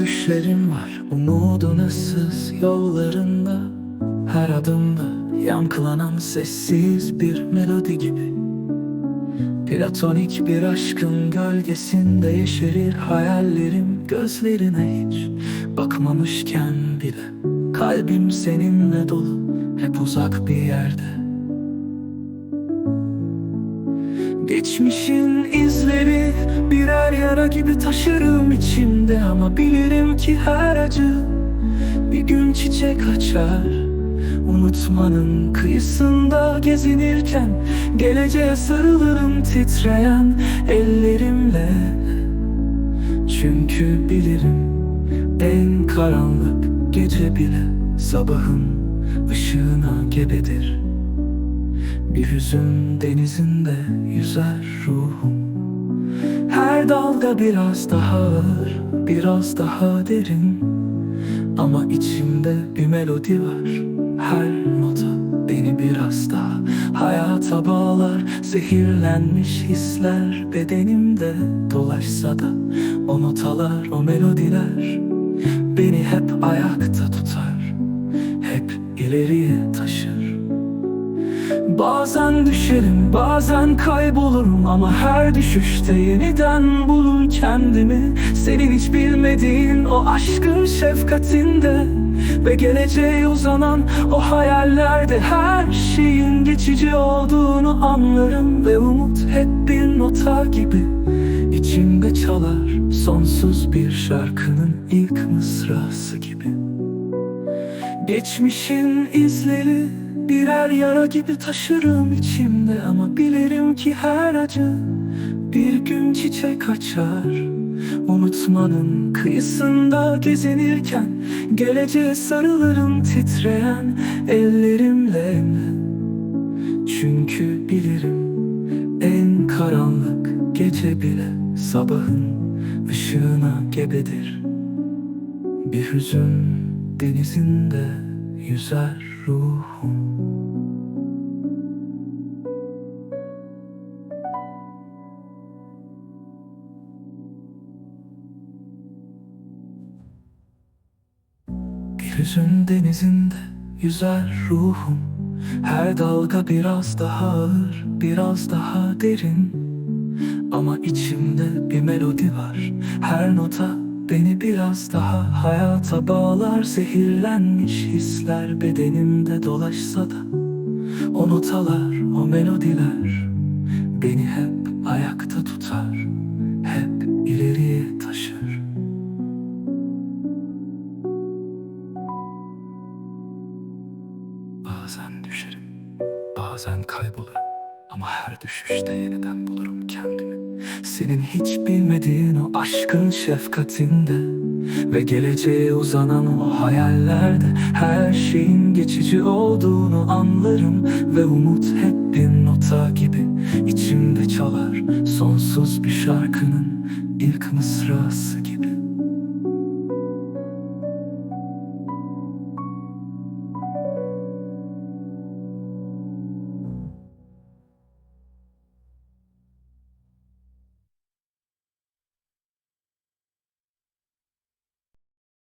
düşlerim var umudun ıssız yollarında. Her adımda yankılanan sessiz bir melodi gibi. Platonik bir aşkın gölgesinde yeşerir hayallerim. Gözlerine hiç bakmamışken bile kalbim seninle dolu, hep uzak bir yerde. Geçmişin izleri birer yara gibi taşırım içimde. Ama bilirim ki her acı bir gün çiçek açar. Unutmanın kıyısında gezinirken geleceğe sarılırım titreyen ellerimle. Çünkü bilirim en karanlık gece bile sabahın ışığına gebedir. Bir hüzün denizinde yüzer ruhum. Her dalga biraz daha ağır, biraz daha derin. Ama içimde bir melodi var. Her nota beni biraz daha hayata bağlar. Zehirlenmiş hisler bedenimde dolaşsa da o notalar, o melodiler beni hep ayakta tutar, hep ileriye taşır. Bazen düşerim, bazen kaybolurum ama her düşüşte yeniden bulur kendimi. Senin hiç bilmediğin o aşkın şefkatinde ve geleceğe uzanan o hayallerde her şeyin geçici olduğunu anlarım. Ve umut hep bir nota gibi içimde çalar, sonsuz bir şarkının ilk mısrası gibi. Geçmişin izleri birer yara gibi taşırım içimde. Ama bilirim ki her acı bir gün çiçek açar. Unutmanın kıyısında gezinirken geleceğe sarılırım titreyen ellerimle. Çünkü bilirim en karanlık gece bile sabahın ışığına gebedir. Bir hüzün denizinde yüzer ruhum. Bir hüzün denizinde yüzer ruhum. Her dalga biraz daha ağır, biraz daha derin. Ama içimde bir melodi var. Her nota beni biraz daha hayata bağlar. Zehirlenmiş hisler bedenimde dolaşsa da o notalar, o melodiler beni hep ayakta tutar, hep ileriye taşır. Bazen düşerim, bazen kaybolurum ama her düşüşte yeniden bulurum kendimi. Senin hiç bilmediğin o aşkın şefkatinde ve geleceğe uzanan o hayallerde her şeyin geçici olduğunu anlarım. Ve umut hep bir nota gibi içimde çalar, sonsuz bir şarkının ilk mısrası